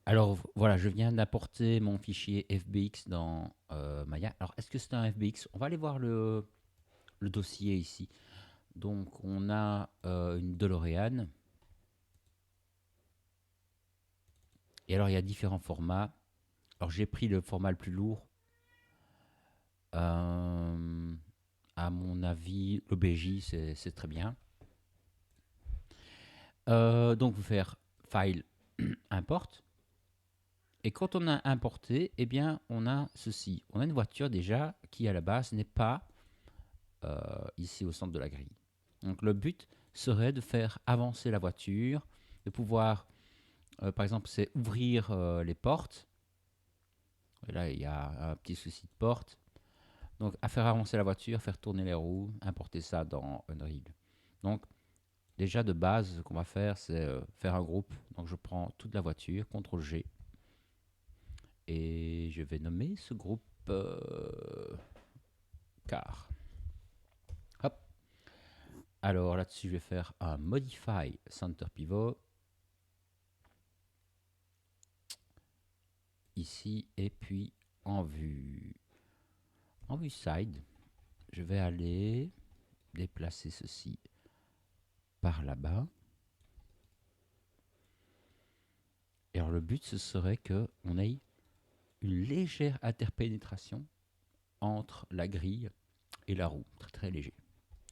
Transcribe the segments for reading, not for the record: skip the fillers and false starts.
Alors voilà, je viens d'apporter mon fichier FBX dans Maya. Alors est-ce que c'est un FBX? On va aller voir le dossier ici. Donc on a une DeLorean. Et alors il y a différents formats. Alors j'ai pris le format le plus lourd. Euh, à mon avis, l'OBJ c'est très bien. Donc vous faire file import. Et quand on a importé, eh bien on a ceci. On a une voiture déjà qui à la base n'est pas ici au centre de la grille. Donc le but serait de faire avancer la voiture, de pouvoir, par exemple, c'est ouvrir les portes. Et là, il y a un petit souci de porte. Donc à faire avancer la voiture, faire tourner les roues, importer ça dans Unreal. Donc déjà de base, ce qu'on va faire, c'est faire un groupe. Donc je prends toute la voiture, CTRL G, et je vais nommer ce groupe car. Hop. Alors là-dessus, je vais faire un Modify Center Pivot ici et puis en vue. En vue side, je vais aller déplacer ceci par là-bas. Et alors le but, ce serait qu'on ait une légère interpénétration entre la grille et la roue. Très très léger.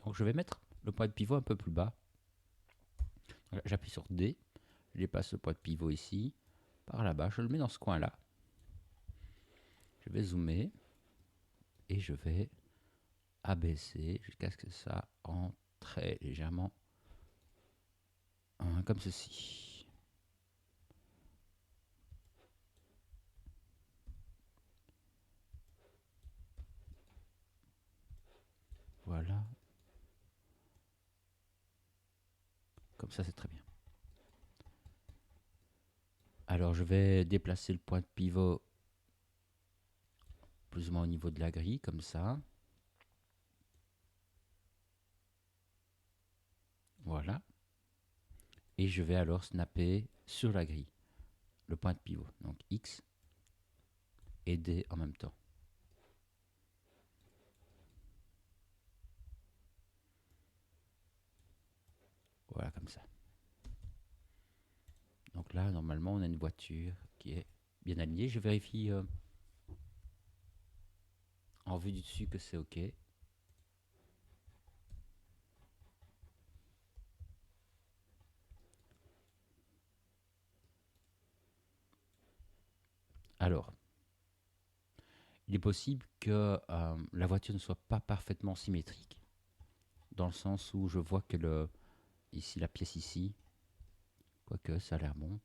Donc je vais mettre le point de pivot un peu plus bas. J'appuie sur D, je dépasse le point de pivot ici, par là-bas, je le mets dans ce coin-là. Je vais zoomer et je vais abaisser jusqu'à ce que ça entre très légèrement comme ceci. Voilà, comme ça c'est très bien. Alors je vais déplacer le point de pivot plus ou moins au niveau de la grille, comme ça. Voilà. Et je vais alors snapper sur la grille le point de pivot. Donc X et D en même temps. Voilà, comme ça. Donc là, normalement, on a une voiture qui est bien alignée. Je vérifie en vue du dessus que c'est OK. Alors, il est possible que la voiture ne soit pas parfaitement symétrique, dans le sens où je vois que ici, la pièce ici, quoique ça a l'air bon.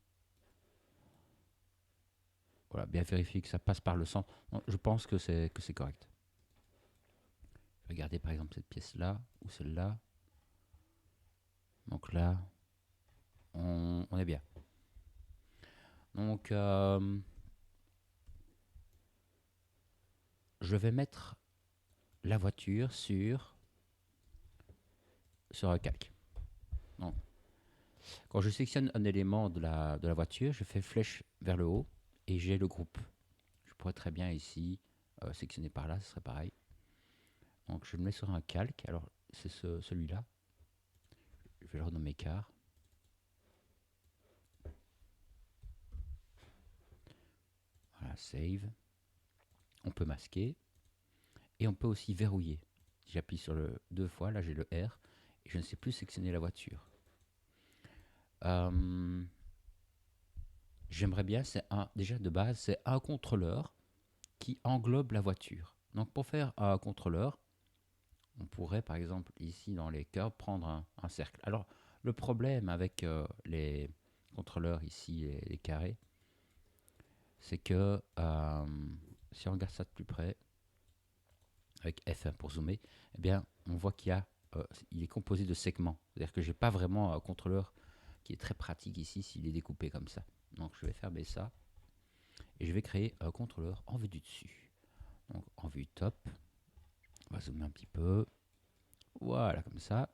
Voilà, bien vérifier que ça passe par le centre. Non, je pense que c'est correct. Regardez par exemple cette pièce-là ou celle-là. Donc là, on est bien. Donc, je vais mettre la voiture sur un calque. Donc, quand je sélectionne un élément de la voiture, je fais flèche vers le haut et j'ai le groupe. Je pourrais très bien ici sectionner par là, ce serait pareil. Donc je le mets sur un calque. Alors c'est celui-là. Je vais le renommer car. Voilà, save. On peut masquer et on peut aussi verrouiller. Si j'appuie sur le deux fois, là j'ai le R et je ne sais plus sectionner la voiture. Euh, J'aimerais bien, déjà de base, c'est un contrôleur qui englobe la voiture. Donc pour faire un contrôleur, on pourrait par exemple ici dans les curves prendre un cercle. Alors le problème avec les contrôleurs ici, les carrés, c'est que si on regarde ça de plus près, avec F1 pour zoomer, eh bien on voit il est composé de segments. C'est-à-dire que j'ai pas vraiment un contrôleur qui est très pratique ici s'il est découpé comme ça. Donc je vais fermer ça et je vais créer un contrôleur en vue du dessus. Donc en vue top, on va zoomer un petit peu. Voilà, comme ça.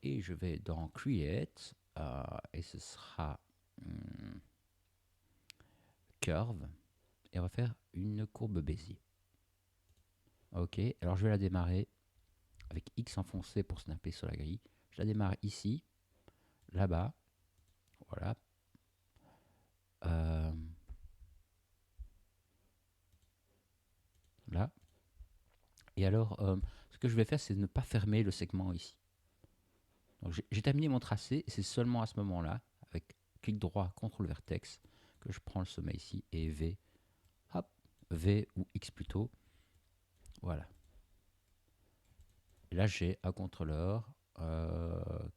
Et je vais dans Create et ce sera curve et on va faire une courbe Bézier. Ok, alors je vais la démarrer avec X enfoncé pour snapper sur la grille. Je la démarre ici, là-bas, voilà. Euh, là. Et alors, ce que je vais faire, c'est ne pas fermer le segment ici. Donc j'ai terminé mon tracé et c'est seulement à ce moment-là, avec clic droit, CTRL vertex, que je prends le sommet ici et V, hop, V ou X plutôt, voilà. Et là, j'ai un contrôleur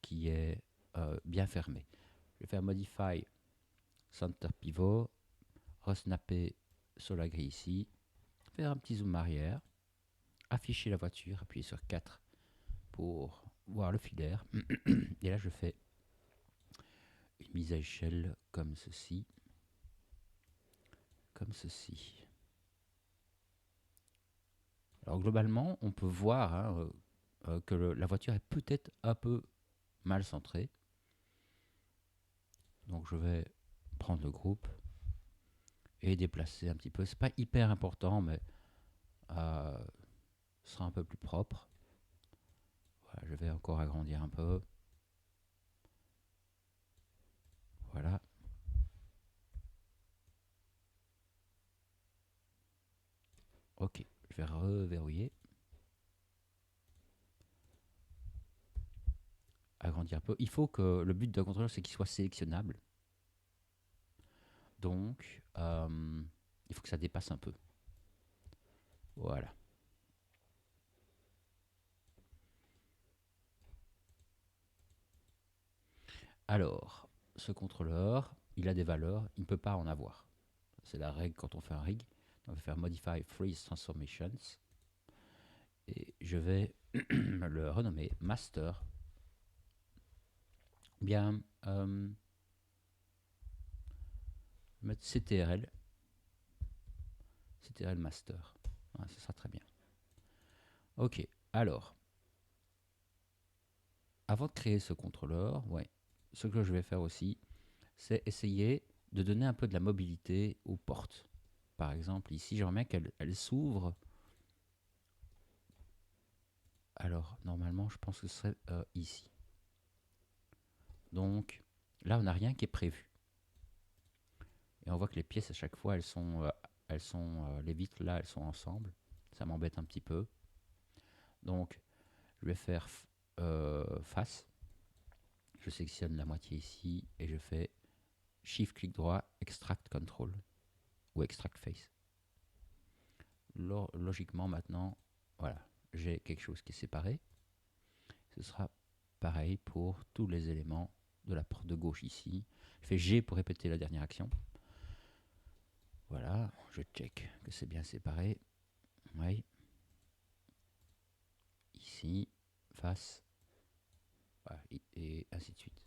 qui est bien fermé. Je vais faire Modify Center Pivot, resnapper sur la grille ici, faire un petit zoom arrière, afficher la voiture, appuyer sur 4 pour voir le filaire. Et là, je fais une mise à échelle comme ceci. Comme ceci. Alors globalement, on peut voir que la voiture est peut-être un peu mal centrée. Donc je vais prendre le groupe et déplacer un petit peu. C'est pas hyper important, mais ce sera un peu plus propre. Voilà, je vais encore agrandir un peu. Voilà. Ok, je vais reverrouiller. Agrandir un peu. Il faut que le but d'un contrôleur, c'est qu'il soit sélectionnable. Donc, il faut que ça dépasse un peu. Voilà. Alors, ce contrôleur, il a des valeurs, il ne peut pas en avoir. C'est la règle quand on fait un rig. On va faire Modify Freeze Transformations. Et je vais le renommer Master. Bien, mettre CTRL. CTRL Master. Ah, ce sera très bien. Ok, alors, avant de créer ce contrôleur, ouais, ce que je vais faire aussi, c'est essayer de donner un peu de la mobilité aux portes. Par exemple, ici, j'aimerais bien qu'elle s'ouvre. Alors, normalement, je pense que ce serait ici. Donc, là, on n'a rien qui est prévu. Et on voit que les pièces, à chaque fois, les vitres, là, elles sont ensemble. Ça m'embête un petit peu. Donc, je vais faire face. Je sélectionne la moitié ici et je fais Shift, clic droit, Extract Control ou Extract Face. Logiquement, maintenant, voilà, j'ai quelque chose qui est séparé. Ce sera pareil pour tous les éléments de la porte de gauche ici. Je fais G pour répéter la dernière action. Voilà, je check que c'est bien séparé. Oui. Ici, face, voilà, et ainsi de suite.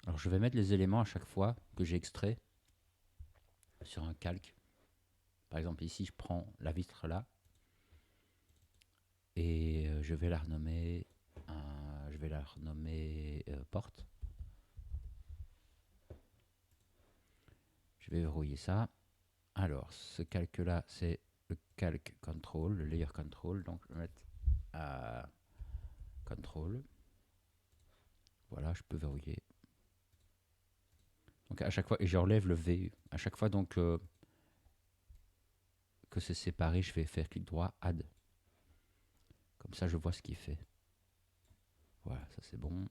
Alors je vais mettre les éléments à chaque fois que j'ai extrait sur un calque. Par exemple ici je prends la vitre là et je vais la renommer porte. Je vais verrouiller ça. Alors ce calque là c'est le calque control, le layer control, donc je vais mettre à control. Voilà, je peux verrouiller. Donc à chaque fois, et j'enlève le V. À chaque fois donc que c'est séparé, je vais faire clic droit, add. Comme ça, je vois ce qu'il fait. Voilà, ça c'est bon.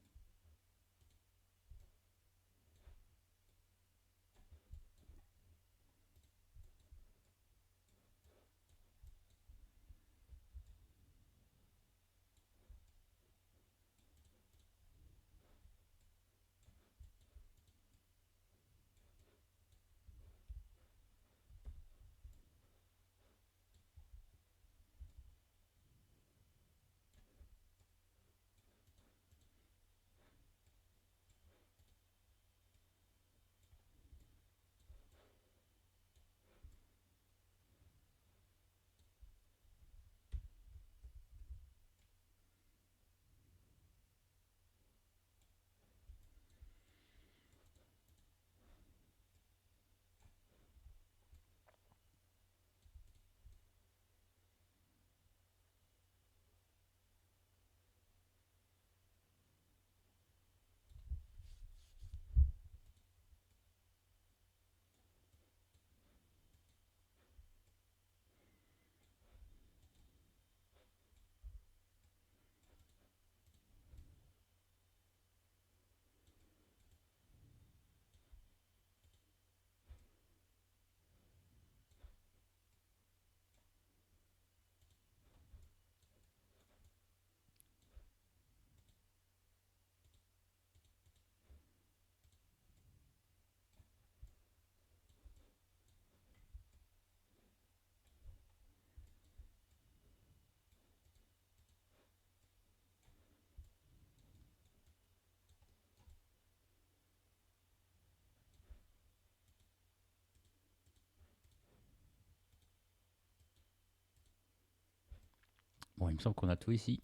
Bon, il me semble qu'on a tout ici.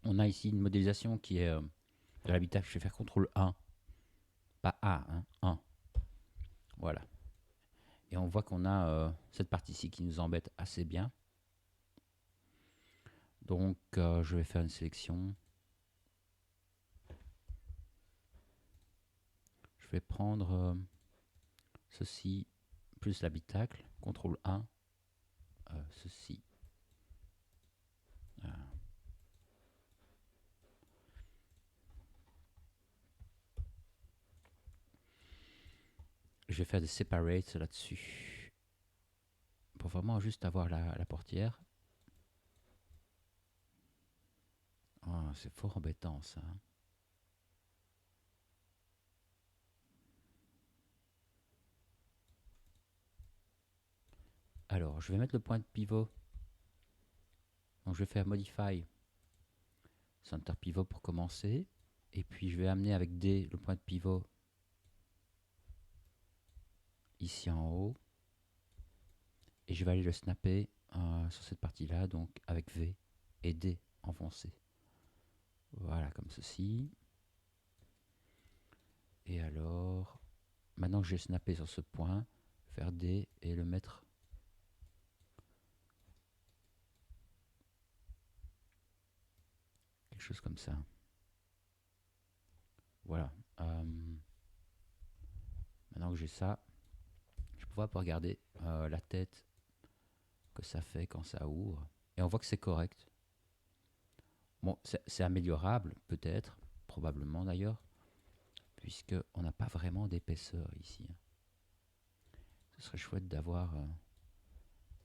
On a ici une modélisation qui est de l'habitacle. Je vais faire CTRL 1. Pas A, hein, 1. Voilà. Et on voit qu'on a cette partie-ci qui nous embête assez bien. Donc, je vais faire une sélection. Je vais prendre ceci plus l'habitacle. CTRL 1. Ceci. Je vais faire des separates là-dessus. Pour vraiment juste avoir la portière. Oh, c'est fort embêtant ça. Alors, je vais mettre le point de pivot. Donc, je vais faire Modify Center Pivot pour commencer. Et puis, je vais amener avec D le point de pivot ici en haut. Et je vais aller le snapper sur cette partie-là, donc avec V et D enfoncé. Voilà, comme ceci. Et alors, maintenant que j'ai snappé sur ce point, faire D et le mettre quelque chose comme ça. Voilà. Maintenant que j'ai ça, je vais pouvoir regarder la tête que ça fait quand ça ouvre. Et on voit que c'est correct. Bon, c'est améliorable, peut-être, probablement d'ailleurs, puisqu'on n'a pas vraiment d'épaisseur ici. Ce serait chouette d'avoir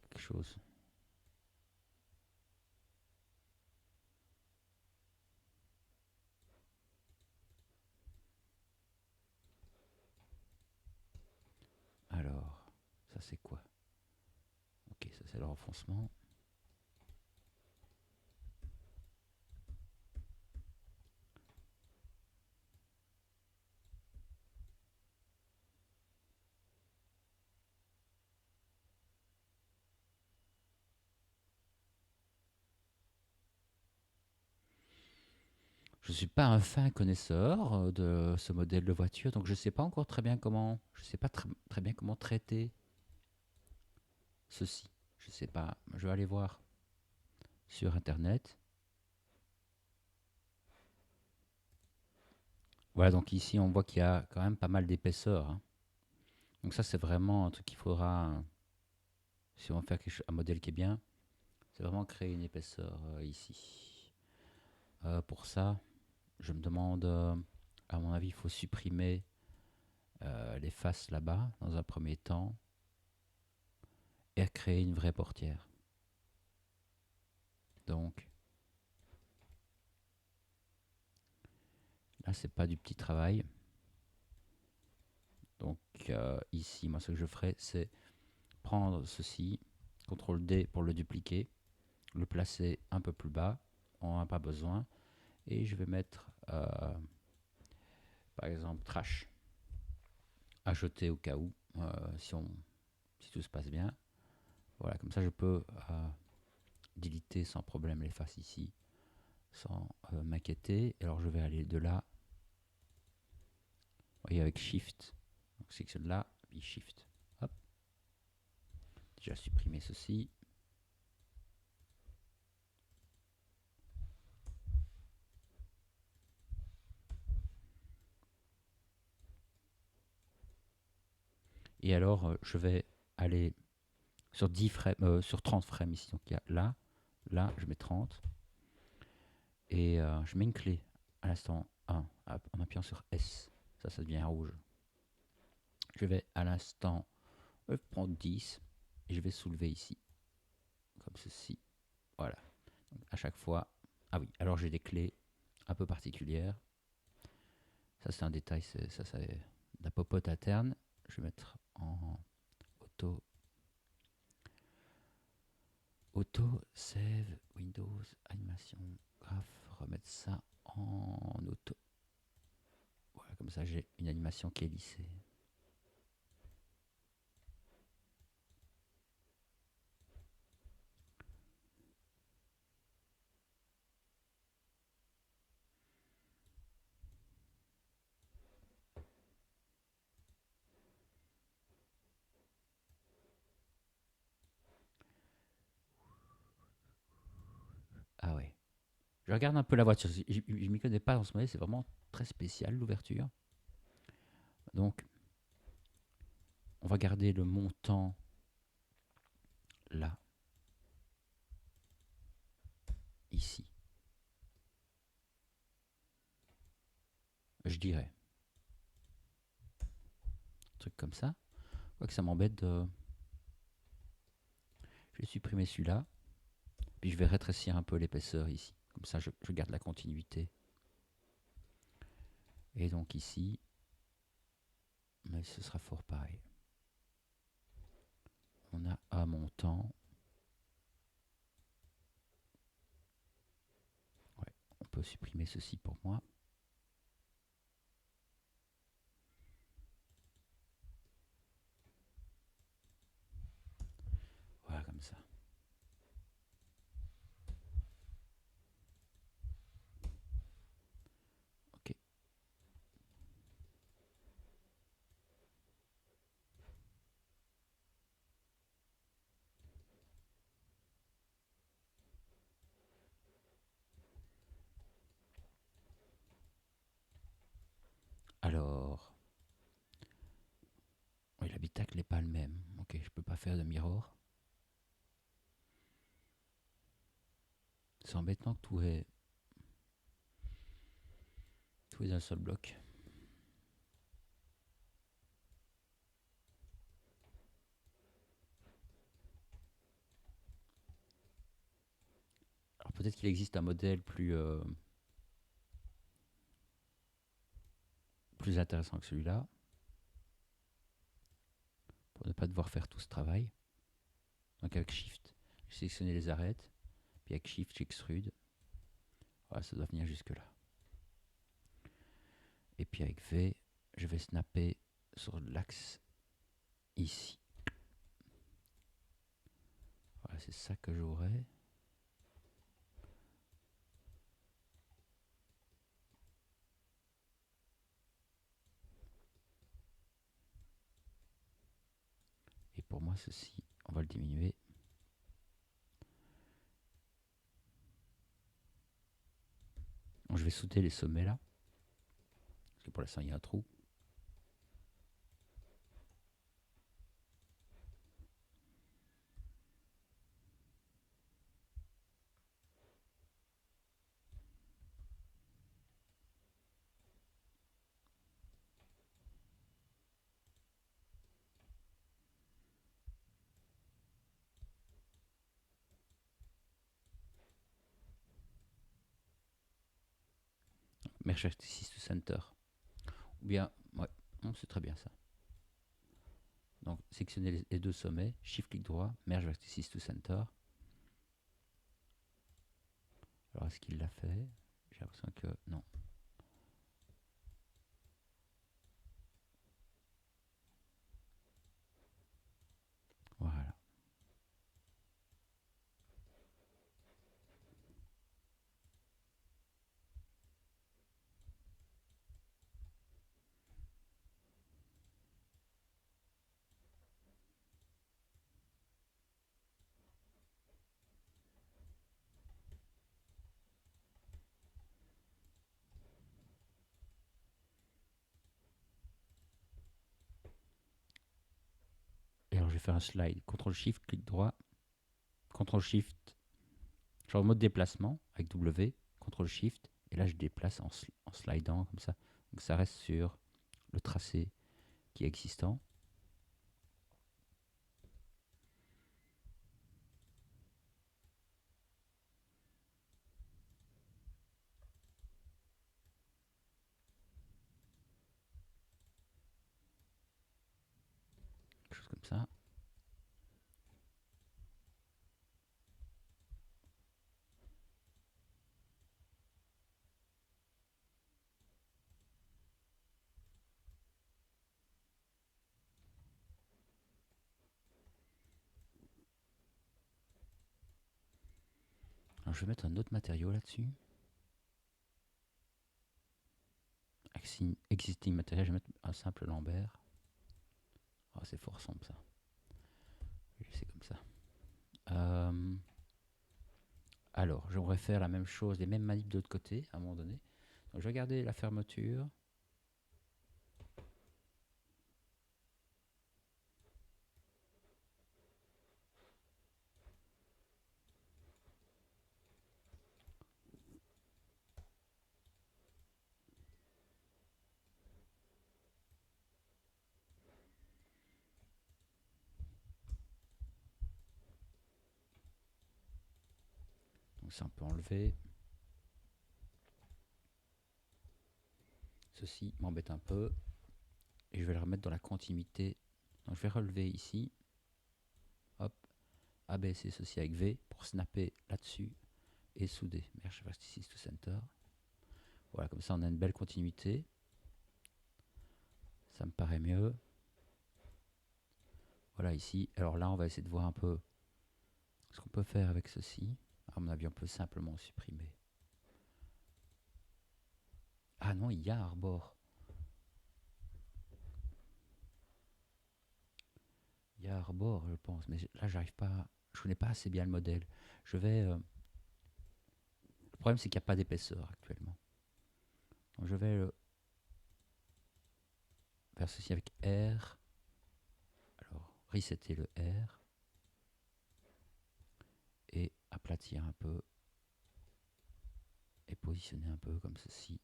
quelque chose. Alors, ça c'est quoi? Ok, ça c'est le renfoncement. Je ne suis pas un fin connaisseur de ce modèle de voiture, donc je ne sais pas encore très bien comment, je sais pas très bien comment traiter ceci. Je ne sais pas. Je vais aller voir sur internet. Voilà, donc ici on voit qu'il y a quand même pas mal d'épaisseur. Hein. Donc ça c'est vraiment un truc qu'il faudra, si on veut faire un modèle qui est bien, c'est vraiment créer une épaisseur ici. Pour ça, je me demande, à mon avis, il faut supprimer les faces là-bas dans un premier temps et créer une vraie portière. Donc là, c'est pas du petit travail. Donc ici, moi, ce que je ferai, c'est prendre ceci, CTRL D pour le dupliquer, le placer un peu plus bas, on n'a pas besoin, et je vais mettre, par exemple, trash, à jeter au cas où, si tout se passe bien. Voilà, comme ça, je peux déliter sans problème les faces ici, sans m'inquiéter. Alors, je vais aller de là, vous voyez, avec Shift, donc sélectionne là, puis Shift, hop. Déjà supprimer ceci. Et alors, je vais aller sur 10 frames, sur 30 frames ici. Donc il y a là, là, je mets 30. Et je mets une clé à l'instant 1 en appuyant sur S. Ça devient rouge. Je vais à l'instant prendre 10 et je vais soulever ici. Comme ceci. Voilà. Donc, à chaque fois. Ah oui, alors j'ai des clés un peu particulières. Ça c'est un détail, ça c'est la popote interne. Je vais mettre en auto save Windows animation graph, remettre ça en auto. Voilà, comme ça j'ai une animation qui est lissée. Je regarde un peu la voiture. Je ne m'y connais pas en ce moment, c'est vraiment très spécial l'ouverture. Donc, on va garder le montant là, ici. Je dirais. Un truc comme ça. Quoique ça m'embête de. Je vais supprimer celui-là. Puis je vais rétrécir un peu l'épaisseur ici. Comme ça, je garde la continuité. Et donc ici, mais ce sera fort pareil. On a un montant. Ouais, on peut supprimer ceci pour moi. Voilà, comme ça. Ok. Alors, oui, l'habitacle n'est pas le même. Ok, je peux pas faire de mirror. C'est embêtant que tout est d'un seul bloc. Alors peut-être qu'il existe un modèle plus intéressant que celui-là, pour ne pas devoir faire tout ce travail. Donc avec Shift, je sélectionne les arêtes, puis avec Shift, j'extrude. Voilà, ça doit venir jusque là. Et puis avec V, je vais snapper sur l'axe ici. Voilà, c'est ça que j'aurai. Et pour moi, ceci, on va le diminuer. Donc, je vais souder les sommets là. Parce que pour l'instant, il y a un trou. Merge Vertices to Center. Ou bien, ouais, c'est très bien ça. Donc, sélectionner les deux sommets, Shift-clic droit, Merge Vertices to Center. Alors, est-ce qu'il l'a fait? J'ai l'impression que non. Voilà. Et alors, je vais faire un slide. CTRL-SHIFT, clic droit, CTRL-SHIFT, je suis en mode déplacement avec W, CTRL-SHIFT, et là, je déplace en slidant comme ça. Donc, ça reste sur le tracé qui est existant. Quelque chose comme ça. Alors, je vais mettre un autre matériau là-dessus. Existing matériel, je vais mettre un simple Lambert. Oh, c'est fort sombre ça. Je vais laisser comme ça. Alors, j'aimerais faire la même chose, les mêmes manips de l'autre côté, à un moment donné. Donc, je vais garder la fermeture. Donc, ça, on peut enlever. Ceci m'embête un peu. Et je vais le remettre dans la continuité. Donc, je vais relever ici. Hop. Abaisser ceci avec V pour snapper là-dessus et souder. Merge vertices to center. Voilà, comme ça, on a une belle continuité. Ça me paraît mieux. Voilà, ici. Alors là, on va essayer de voir un peu ce qu'on peut faire avec ceci. À mon avis, on peut simplement supprimer. Ah non, il y a Arbor. Il y a Arbor, je pense. Mais là, j'arrive pas. Je connais pas assez bien le modèle. Je vais. Le problème, c'est qu'il n'y a pas d'épaisseur actuellement. Donc, je vais faire ceci avec R. Alors, resetter le R. Et aplatir un peu. Et positionner un peu comme ceci.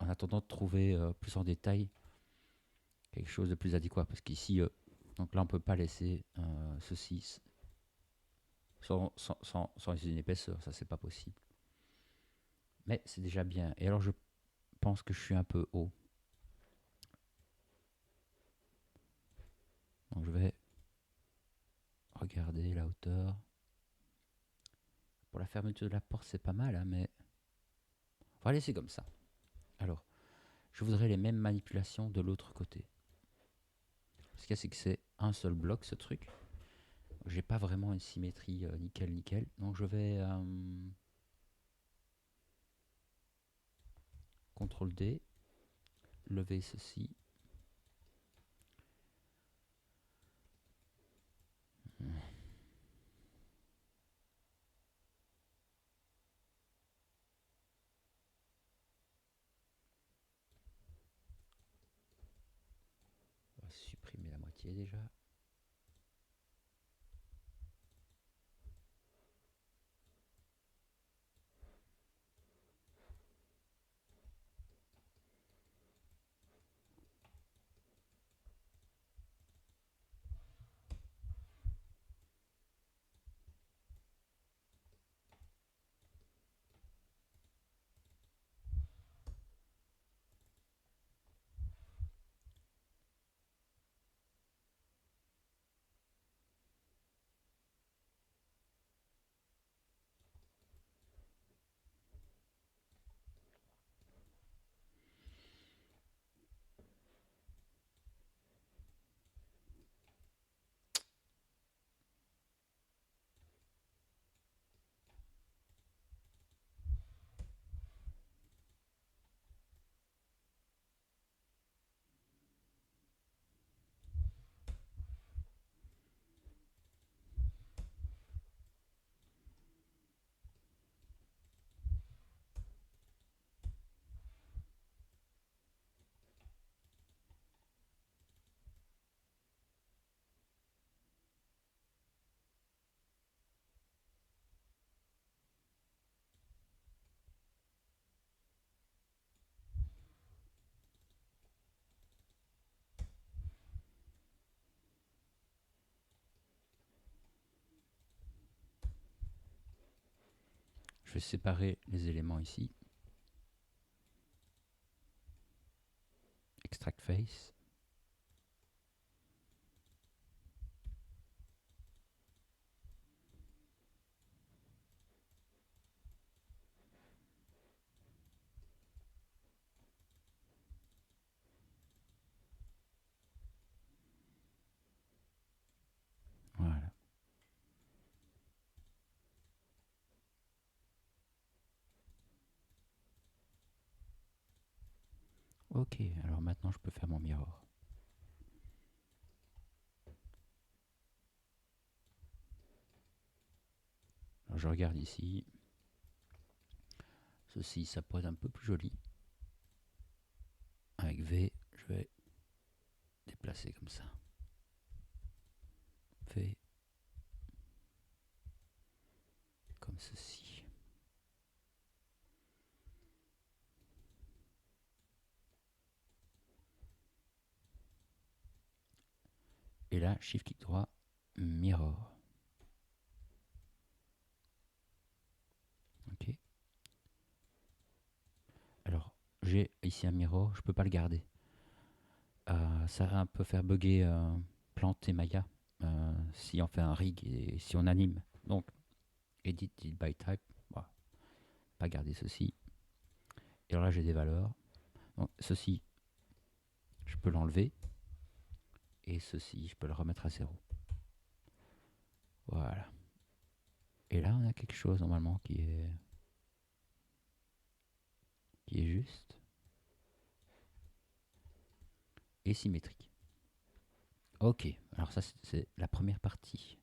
En attendant de trouver plus en détail quelque chose de plus adéquat. Parce qu'ici, donc là, on ne peut pas laisser ceci sans une épaisseur. Ça, c'est pas possible. Mais c'est déjà bien. Et alors, je pense que je suis un peu haut. Donc, je vais regarder la hauteur. Pour la fermeture de la porte, c'est pas mal, hein, mais on va laisser comme ça. Alors, je voudrais les mêmes manipulations de l'autre côté. Ce qu'il y a, c'est que c'est un seul bloc, ce truc. J'ai pas vraiment une symétrie nickel. Donc, je vais CTRL D, lever ceci. On va supprimer la moitié déjà. Je vais séparer les éléments ici. Extract face. Voilà. Ok, alors maintenant je peux faire mon mirror. je regarde ici. Ceci, ça pourrait être un peu plus joli. Avec V, je vais déplacer comme ça. V. Comme ceci. Et là, Shift clic droit, Mirror. Ok. Alors, j'ai ici un mirror, je peux pas le garder. Ça va un peu faire bugger planter Maya si on fait un rig et si on anime. Donc, edit by type, voilà. Pas garder ceci. Et alors là, j'ai des valeurs. Donc, ceci, je peux l'enlever. Et ceci, je peux le remettre à 0. Voilà. Et là, on a quelque chose normalement qui est juste et symétrique. Ok, alors ça c'est la première partie.